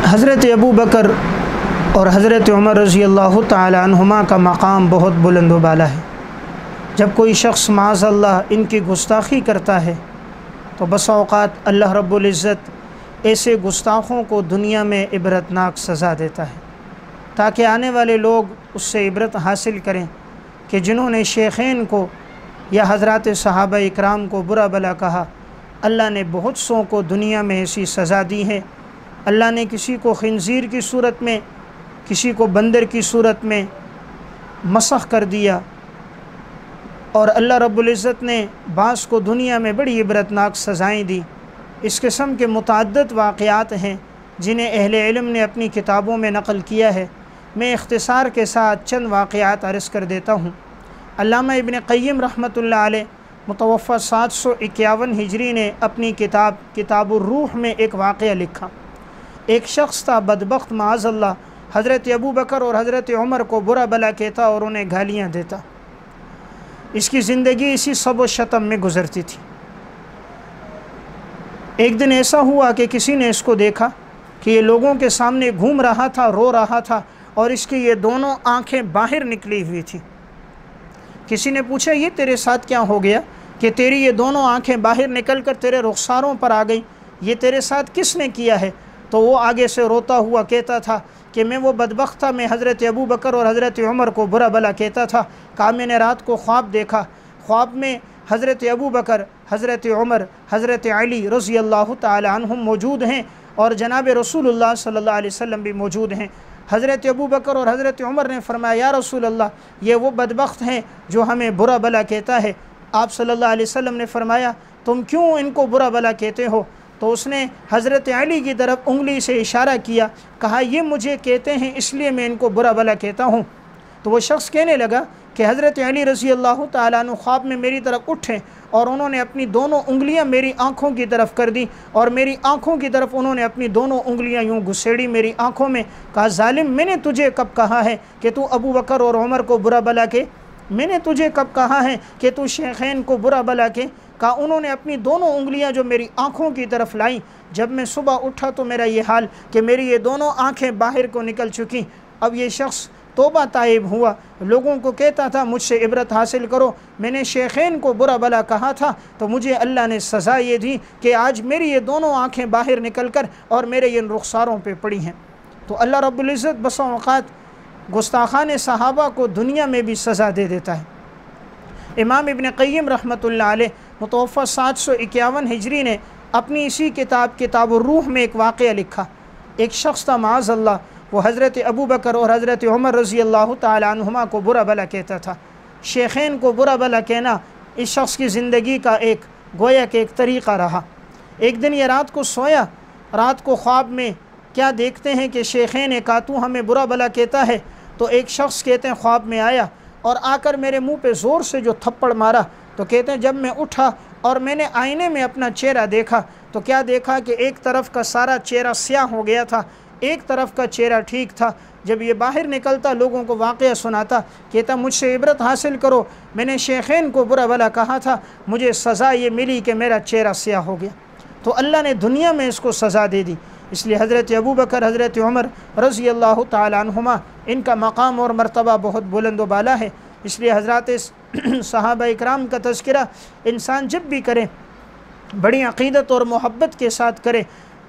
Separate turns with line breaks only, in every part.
हज़रत अबू बकर और हज़रत उमर रज़ी अल्लाह तआला अन्हुमा का मकाम बहुत बुलंद व बाला है। जब कोई शख्स माज़अल्लाह इनकी गुस्ताखी करता है तो बस औक़ात अल्लाह रब्बुल इज़्ज़त ऐसे गुस्ताखों को दुनिया में इबरतनाक सज़ा देता है, ताकि आने वाले लोग उससे इबरत हासिल करें कि जिन्होंने शेखैन को या हज़रात सहाबा इकराम को बुरा भला कहा, अल्लाह ने बहुत सौ को दुनिया में ऐसी सज़ा दी है। अल्लाह ने किसी को खिंजीर की सूरत में, किसी को बंदर की सूरत में मसख़ कर दिया, और अल्लाह रब्बुल इज़्ज़त ने बास को दुनिया में बड़ी इबरतनाक सज़ाएँ दी। इस किस्म के मुतअद्दिद वाक़यात हैं जिन्हें अहले इल्म ने अपनी किताबों में नक़ल किया है। मैं इख्तिसार के साथ चंद वाक़यात अर्ज़ कर देता हूँ। अल्लामा इब्न क़य्यिम रहमतुल्लाह अलैह मुतवफ़्फ़ा 751 हिजरी ने अपनी किताबुर रूह में एक वाक़या लिखा। एक शख्स था बदबख्त माअज़ल्लाह, हज़रत अबू बकर और हज़रत उमर को बुरा भला कहता और उन्हें गालियाँ देता। इसकी ज़िंदगी इसी सब व शतम में गुज़रती थी। एक दिन ऐसा हुआ कि किसी ने इसको देखा कि ये लोगों के सामने घूम रहा था, रो रहा था और इसकी ये दोनों आँखें बाहर निकली हुई थी। किसी ने पूछा, ये तेरे साथ क्या हो गया कि तेरी ये दोनों आँखें बाहर निकल कर तेरे रुखसारों पर आ गई, ये तेरे साथ किसने किया है? तो वो आगे से रोता हुआ कहता था कि मैं वो बदबख्त था, मैं हज़रत अबू बकर और हज़रत उमर को बुरा भला कहता था। कहा मैंने रात को ख्वाब देखा, ख्वाब में हज़रत अबू बकर, हज़रत उमर, हज़रत अली रज़ी अल्लाह तआला अन्हुम मौजूद हैं और जनाब रसूलुल्लाह सल्लल्लाहु अलैहि वसल्लम भी मौजूद हैं। हज़रत अबू बकर और हज़रत उमर ने फरमाया, या रसूल अल्लाह, ये वो बदबख्त हैं जो हमें बुरा भला कहता है। आप सल्लल्लाहु अलैहि वसल्लम ने फरमाया, तुम क्यों इनको बुरा भला कहते हो? तो उसने हज़रत अली की तरफ उंगली से इशारा किया, कहा ये मुझे कहते हैं इसलिए मैं इनको बुरा भला कहता हूँ। तो वो शख्स कहने लगा कि हज़रत अली रज़ी अल्लाह तआला अन्हु ख्वाब में मेरी तरफ उठे और उन्होंने अपनी दोनों उंगलियां मेरी आँखों की तरफ कर दी और मेरी आँखों की तरफ उन्होंने अपनी दोनों उंगलियां यूँ घुसेड़ी मेरी आँखों में। कहा, जालिम, मैंने तुझे कब कहा है कि तू अबू बकर और उमर को बुरा भला के? मैंने तुझे कब कहा है कि तू शेखैन को बुरा भला के? कहा, उन्होंने अपनी दोनों उंगलियां जो मेरी आँखों की तरफ लाई, जब मैं सुबह उठा तो मेरा ये हाल कि मेरी ये दोनों आँखें बाहर को निकल चुकी। अब ये शख्स तौबा ताइब हुआ, लोगों को कहता था मुझसे इबरत हासिल करो, मैंने शेखैन को बुरा भला कहा था तो मुझे अल्लाह ने सज़ा ये दी कि आज मेरी ये दोनों आँखें बाहर निकल कर और मेरे इन रुखसारों पर पड़ी हैं। तो अल्लाह रब्बुल इज़्ज़त बसा औक़ात गुस्ताखान सहाबा को दुनिया में भी सज़ा दे देता है। इमाम इब्न क़य्यिम रहमतुल्लाह अलैह मुतवफ़्फ़ा 751 हिजरी ने अपनी इसी किताबुर रूह में एक वाक़या लिखा। एक शख्स था माअज़ल्लाह, वो हज़रत अबू बकर और हज़रत उमर रज़ी अल्लाह तआला अन्हुमा को बुरा भला कहता था। शेखैन को बुरा भला कहना इस शख्स की ज़िंदगी का एक गोया के एक तरीक़ा रहा। एक दिन ये रात को सोया, रात को ख्वाब में क्या देखते हैं कि शेखैन का तू हमें बुरा भला कहता है। तो एक शख्स कहते हैं ख्वाब में आया और आकर मेरे मुंह पे ज़ोर से जो थप्पड़ मारा। तो कहते हैं जब मैं उठा और मैंने आईने में अपना चेहरा देखा तो क्या देखा कि एक तरफ का सारा चेहरा स्याह हो गया था, एक तरफ का चेहरा ठीक था। जब ये बाहर निकलता लोगों को वाक़या सुनाता, कहता मुझसे इबरत हासिल करो, मैंने शेखैन को बुरा भला कहा था, मुझे सज़ा ये मिली कि मेरा चेहरा स्याह हो गया। तो अल्लाह ने दुनिया में इसको सज़ा दे दी। इसलिए हज़रत अबू बकर, हज़रत उमर रज़ी अल्लाह तआला अन्हुमा, इनका मकाम और मर्तबा बहुत बुलंद व बाला है। इसलिए हज़रात सहाबा इकराम का तज़किरा इंसान जब भी करे बड़ी अक़ीदत और मोहब्बत के साथ करे,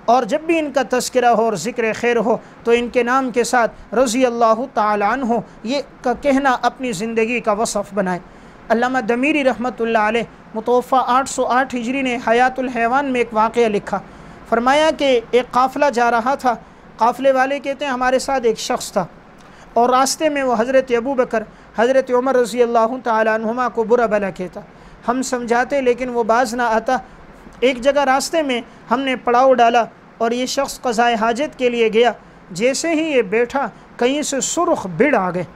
और जब भी इनका तज़किरा हो और ज़िक्र खैर हो तो इनके नाम के साथ रज़ी अल्लाह तआला अन्हु ये का कहना अपनी ज़िंदगी का वसफ़ बनाए। अल्लामा दमीरी रहमतुल्लाह अलैह मुतवफ़्फ़ा 808 हिजरी ने हयातुल हैवान में एक वाक़या लिखा। फरमाया कि एक काफ़िला जा रहा था, काफ़िले वाले कहते हैं हमारे साथ एक शख्स था और रास्ते में वो हज़रत अबू बकर, हज़रत उमर रज़ी अल्लाह तआला अन्हुमा को बुरा भला कहता। हम समझाते लेकिन वो बाज ना आता। एक जगह रास्ते में हमने पड़ाव डाला और ये शख्स क़ज़ाए हाजत के लिए गया। जैसे ही ये बैठा कहीं से सुर्ख बिड़ आ गए।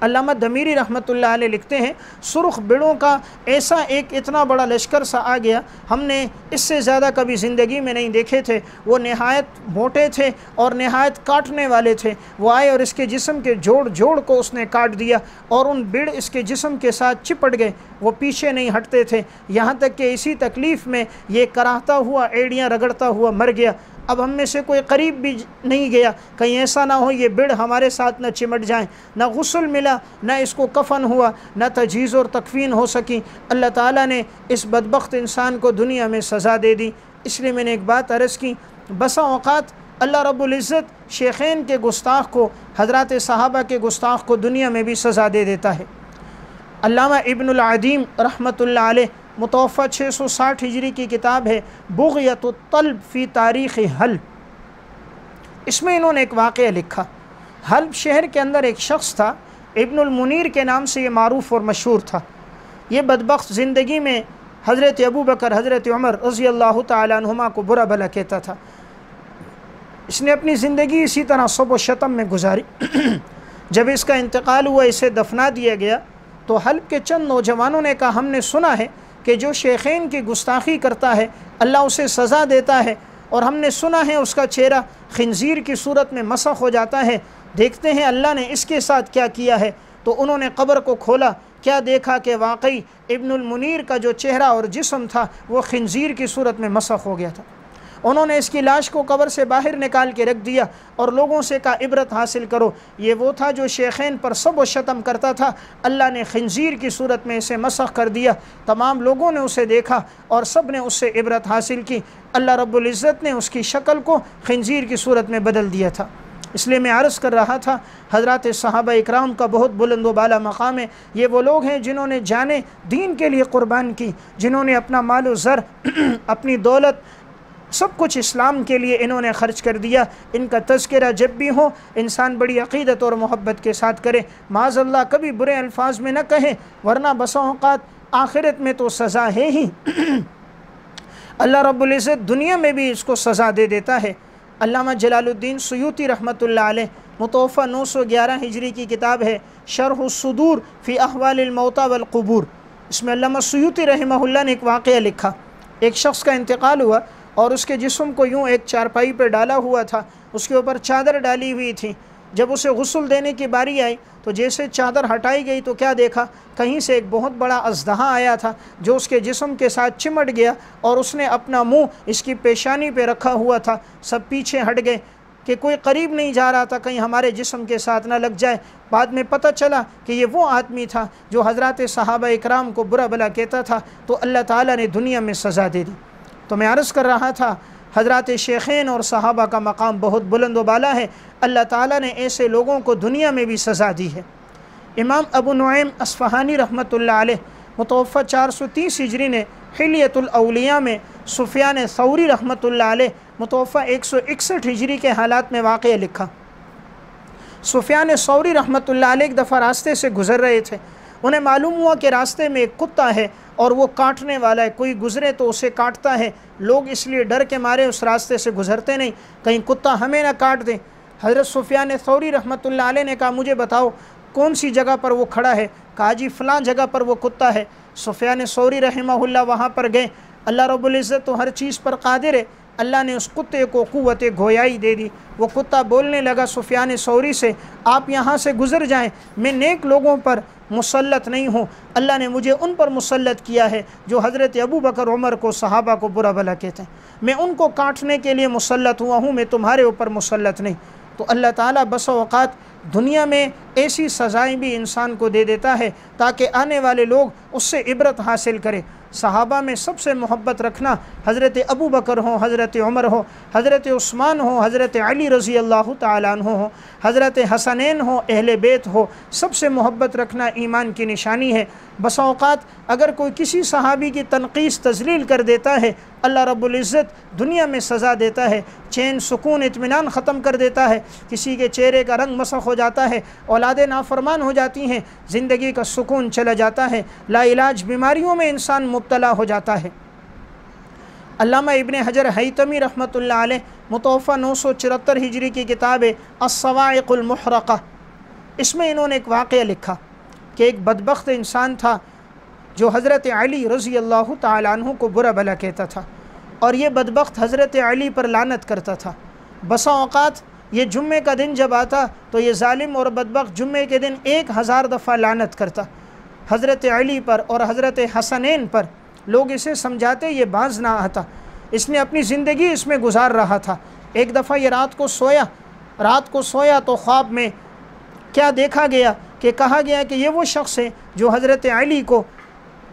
अल्लामा दमीरी रहमतुल्लाह अलैह लिखते हैं सुर्ख बिड़ों का ऐसा एक इतना बड़ा लश्कर सा आ गया, हमने इससे ज़्यादा कभी ज़िंदगी में नहीं देखे थे। वो नहायत मोटे थे और नहायत काटने वाले थे। वो आए और इसके जिस्म के जोड़ जोड़ को उसने काट दिया और उन बिड़ इसके जिस्म के साथ चिपट गए। वो पीछे नहीं हटते थे, यहाँ तक कि इसी तकलीफ़ में ये कराहता हुआ एड़ियाँ रगड़ता हुआ मर गया। अब हम में से कोई करीब भी नहीं गया, कहीं ऐसा ना हो ये बिड़ हमारे साथ न चिमट जाएं। न गुस्ल मिला, न इसको कफन हुआ, न तजहीज़ और तकफ़ीन हो सकी। अल्लाह ताला ने इस बदबख्त इंसान को दुनिया में सज़ा दे दी। इसलिए मैंने एक बात अर्ज़ की, बसा औक़ात अल्लाह रब्बुल इज़्ज़त शेखैन के गुस्ताख को, हज़रात सहाबा के गुस्ताख को दुनिया में भी सज़ा दे देता है। अल्लामा इब्नुल अदीम रहमतुल्लाह अलैह मुतवफ़ा 660 हिजरी की किताब है बुग़यतुत तल्ब फ़ी तारीख़ हल्ब, इसमें इन्होंने एक वाक़या लिखा। हल्ब शहर के अंदर एक शख्स था, इब्नुल मुनीर के नाम से ये मारूफ़ और मशहूर था। ये बदबख्त ज़िंदगी में हज़रत अबू बकर, हज़रत उमर रज़ी अल्लाह तआला अन्हुमा को बुरा भला कहता था। इसने अपनी ज़िंदगी इसी तरह सब व शतम में गुजारी। जब इसका इंतकाल हुआ, इसे दफना दिया गया, तो हल्ब के चंद नौजवानों ने कहा, हमने सुना है कि जो शेखैन की गुस्ताखी करता है अल्लाह उसे सज़ा देता है, और हमने सुना है उसका चेहरा खिंजीर की सूरत में मसख हो जाता है। देखते हैं अल्लाह ने इसके साथ क्या किया है। तो उन्होंने कब्र को खोला, क्या देखा कि वाकई इब्नुल मुनीर का जो चेहरा और जिस्म था वो खिंजीर की सूरत में मसख हो गया था। उन्होंने इसकी लाश को कब्र से बाहर निकाल के रख दिया और लोगों से कहा, इबरत हासिल करो, ये वो था जो शेखैन पर सब व शतम करता था, अल्लाह ने खिंजीर की सूरत में इसे मसख कर दिया। तमाम लोगों ने उसे देखा और सब ने उससे इबरत हासिल की। अल्लाह रब्बुल इज़्ज़त ने उसकी शक्ल को खिंजीर की सूरत में बदल दिया था। इसलिए मैं अर्ज़ कर रहा था, हज़रात सहाबा इकराम का बहुत बुलंद व बाला मकाम है। ये वो लोग हैं जिन्होंने जाने दीन के लिए क़ुरबान की, जिन्होंने अपना माल व ज़र अपनी दौलत सब कुछ इस्लाम के लिए इन्होंने ख़र्च कर दिया। इनका तज़किरा जब भी हो इंसान बड़ी अक़ीदत और मोहब्बत के साथ करे, माज़अल्लाह कभी बुरे अल्फाज में न कहे, वरना बसा औक़ात आखिरत में तो सज़ा है ही। अल्लाह रब्बुल इज़्ज़त दुनिया में भी इसको सज़ा दे देता है। अल्लामा जलालुद्दीन सुयूती रहमतुल्लाह अलैह मुतवफ़ा 911 हिजरी की किताब है शरह सुदूर फ़ी अहवालिल मौता वल क़ुबूर, इसमें अल्लामा सुयूती रहमहुल्लाह ने एक वाक़या लिखा। एक शख्स का इंतकाल हुआ और उसके जिस्म को यूँ एक चारपाई पर डाला हुआ था, उसके ऊपर चादर डाली हुई थी। जब उसे गुस्ल देने की बारी आई तो जैसे चादर हटाई गई तो क्या देखा, कहीं से एक बहुत बड़ा अज़दहा आया था जो उसके जिस्म के साथ चिमट गया और उसने अपना मुंह इसकी पेशानी पे रखा हुआ था। सब पीछे हट गए कि कोई करीब नहीं जा रहा था, कहीं हमारे जिस्म के साथ ना लग जाए। बाद में पता चला कि ये वो आदमी था जो हज़रात सहाबा इकराम को बुरा भला कहता था। तो अल्लाह ताला ने दुनिया में सज़ा दे दी। तो मैं अर्ज़ कर रहा था, हज़रात शेखैन और सहाबा का मकाम बहुत बुलंद व बाला है। अल्लाह ताला ने ऐसे लोगों को दुनिया में भी सज़ा दी है। इमाम अबू नुऐम अस्फ़हानी रहमतुल्लाह अलैह मुतवफ़ा 430 हिजरी ने हिलियतुल औलिया में सुफ़ियान सौरी रहमतुल्लाह अलैह मुतवफ़ा 161 हिजरी के हालात में वाक़या लिखा। सुफ़ियान सौरी रहमतुल्लाह अलैह एक दफ़ा रास्ते से गुज़र रहे थे। उन्हें मालूम हुआ कि रास्ते में एक कुत्ता है और वो काटने वाला है, कोई गुज़रे तो उसे काटता है। लोग इसलिए डर के मारे उस रास्ते से गुज़रते नहीं, कहीं कुत्ता हमें ना काट दे। हज़रत सुफ़ियान सौरी रहमतुल्लाह अलैह ने कहा, मुझे बताओ कौन सी जगह पर वो खड़ा है। कहा, जी फ़लाँ जगह पर वो कुत्ता है। सुफ़ियान सौरी रहमहुल्लाह वहाँ पर गए। अल्लाह रब्बुल इज़्ज़त तो हर चीज़ पर कादिर है। अल्लाह ने उस कुत्ते को क़ुव्वत गोयाई दे दी। वो कुत्ता बोलने लगा सुफ़ियान सौरी से, आप यहाँ से गुज़र जाएं, मैं नेक लोगों पर मुसल्लत नहीं हूँ, अल्लाह ने मुझे उन पर मुसल्लत किया है जो हज़रत अबू बकर उमर को सहाबा को बुरा भला कहते हैं। मैं उनको काटने के लिए मुसल्लत हुआ हूँ, मैं तुम्हारे ऊपर मुसल्लत नहीं। तो अल्लाह ताला बस औक़ात दुनिया में ऐसी सज़ाएँ भी इंसान को दे देता है ताकि आने वाले लोग उससे इबरत हासिल करें। सहाबा में सबसे मोहब्बत रखना हज़रत अबू बकर हो, हज़रत उमर हो, हज़रत उस्मान हो, हज़रत अली रज़ी अल्लाह तआला अन्हु हो, हज़रत हसनैन हो, अहले बैत हो, सबसे मोहब्बत रखना ईमान की निशानी है। बस औक़ात अगर कोई किसी सहाबी की तनक़ीस तज़लील कर देता है, अल्लाह रब्बुल इज़्ज़त दुनिया में सज़ा देता है, चैन सुकून इत्मीनान ख़त्म कर देता है, किसी के चेहरे का रंग मसख़ हो जाता है, औलादे नाफरमान हो जाती हैं, ज़िंदगी का सुकून चला जाता है, लाइलाज बीमारियों में इंसान मुब्तला हो जाता है। अल्लामा इब्ने हजर हैतमी रहमतुल्लाह अलैह मुतवफ़ा 974 हिजरी की किताब है अस्सवाइक़ुल मुहरक़ा, इसमें इन्होंने एक वाक़या लिखा कि एक बदबख्त इंसान था जो हज़रत अली रज़ी अल्लाह तआला अन्हु को बुरा भला कहता था और ये बदबख्त हज़रत अली पर लानत करता था। बसा औक़ात ये जुम्मे का दिन जब आता तो ये ज़ालिम और बदबख्त जुम्मे के दिन 1000 दफ़ा लानत करता हज़रत अली पर और हज़रत हसनैन पर। लोग इसे समझाते ये बाज ना आता, इसने अपनी ज़िंदगी इसमें गुजार रहा था, एक दफ़ा ये रात को सोया तो ख्वाब में क्या देखा गया कि कहा गया कि ये वो शख्स है जो हज़रत अली को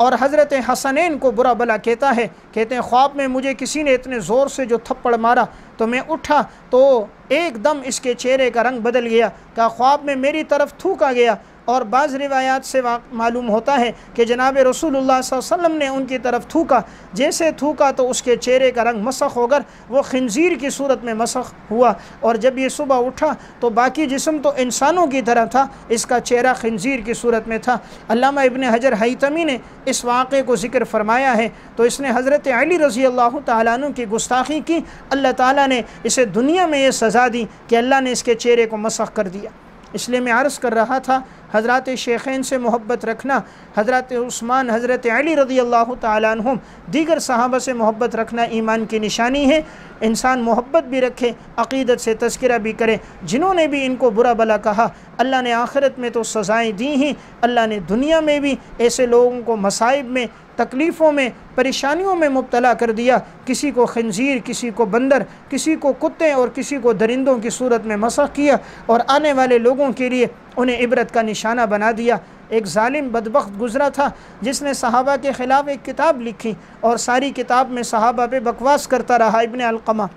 और हज़रत हसनैन को बुरा भला कहता है। कहते हैं ख्वाब में मुझे किसी ने इतने ज़ोर से जो थप्पड़ मारा तो मैं उठा तो एकदम इसके चेहरे का रंग बदल गया। क्या ख्वाब में मेरी तरफ थूका गया और बाज़ रिवायात से मालूम होता है कि जनाब रसूलुल्लाह सल्लल्लाहु अलैहि वसल्लम ने उनकी तरफ थूका, जैसे थूका तो उसके चेहरे का रंग मसख होकर वो खिंजीर की सूरत में मसख हुआ। और जब ये सुबह उठा तो बाकी जिस्म तो इंसानों की तरह था, इसका चेहरा खिंजीर की सूरत में था। अल्लामा इब्न हजर हैतमी ने इस वाक़े को ज़िक्र फरमाया है तो इसने हज़रत अली रज़ी अल्लाह तआला अन्हु की गुस्ताखी की। अल्लाह ताला ने इसे दुनिया में ये सज़ा दी कि अल्लाह ने इसके चेहरे को मसख कर दिया। इसलिए मैं अर्ज़ कर रहा था हज़रत शेखैन से मोहब्बत रखना, हज़रत उस्मान, हज़रत अली रज़ी अल्लाह तआला अन्हुम, दीगर सहाबा से मोहब्बत रखना ईमान की निशानी है। इंसान मोहब्बत भी रखे, अक़ीदत से तज़किरा भी करे। जिन्होंने भी इनको बुरा भला कहा अल्लाह ने आखिरत में तो सज़ाएँ दी ही, अल्लाह ने दुनिया में भी ऐसे लोगों को मसाइब में, तकलीफ़ों में, परेशानियों में मुब्तला कर दिया। किसी को खंजीर, किसी को बंदर, किसी को कुत्ते और किसी को दरिंदों की सूरत में मसख किया और आने वाले लोगों के लिए उन्हें इबरत का निशाना बना दिया। एक जालिम बदबख्त गुज़रा था जिसने सहाबा के ख़िलाफ़ एक किताब लिखी और सारी किताब में सहाबा पे बकवास करता रहा। इब्न अलक़मा,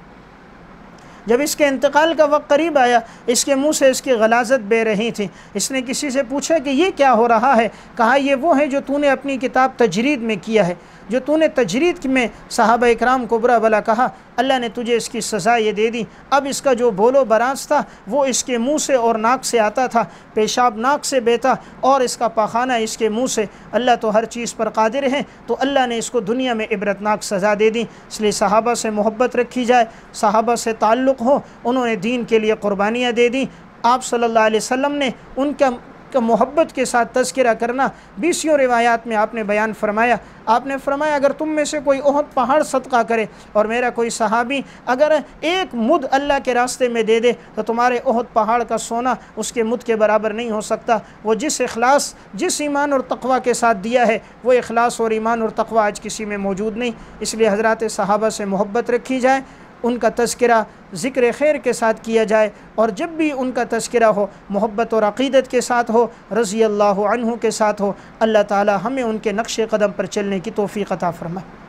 जब इसके इंतकाल का वक्त करीब आया इसके मुंह से इसकी गलाज़त बह रही थी। इसने किसी से पूछा कि ये क्या हो रहा है? कहा ये वो है जो तूने अपनी किताब तजरीद में किया है, जो तूने तजरीद में सहाबा इकराम को बुरा भला कहा, अल्लाह ने तुझे इसकी सज़ा ये दे दी। अब इसका जो बोलो बराज था वो इसके मुंह से और नाक से आता था, पेशाब नाक से बहता और इसका पाखाना इसके मुंह से। अल्लाह तो हर चीज़ पर कादिर है, तो अल्लाह ने इसको दुनिया में इबरतनाक सज़ा दे दी। इसलिए सहाबा से मोहब्बत रखी जाए, सहाबा से ताल्लुक़ हो, उन्होंने दीन के लिए क़ुरबानियाँ दे दी। आप सल्लल्लाहु अलैहि वसल्लम ने उनका मोहब्बत के साथ तज़किरा करना 20 रिवायात में आपने बयान फरमाया। आपने फरमाया अगर तुम में से कोई ओहद पहाड़ सदका करे और मेरा कोई सहाबी अगर एक मुद अल्लाह के रास्ते में दे दे तो तुम्हारे ओहद पहाड़ का सोना उसके मुद के बराबर नहीं हो सकता। वो जिस इखलास, जिस ईमान और तक़वा के साथ दिया है वो इखलास और ईमान और तक़वा आज किसी में मौजूद नहीं। इसलिए हज़रात सहाबा से मोहब्बत रखी जाए, उनका तज़किरा ज़िक्र खैर के साथ किया जाए और जब भी उनका तज़किरा हो मोहब्बत और अक़ीदत के साथ हो, रज़ी अल्लाहु अन्हु के साथ हो। अल्लाह ताला हमें उनके नक्श कदम पर चलने की तौफ़ीक़ अता फ़रमाए।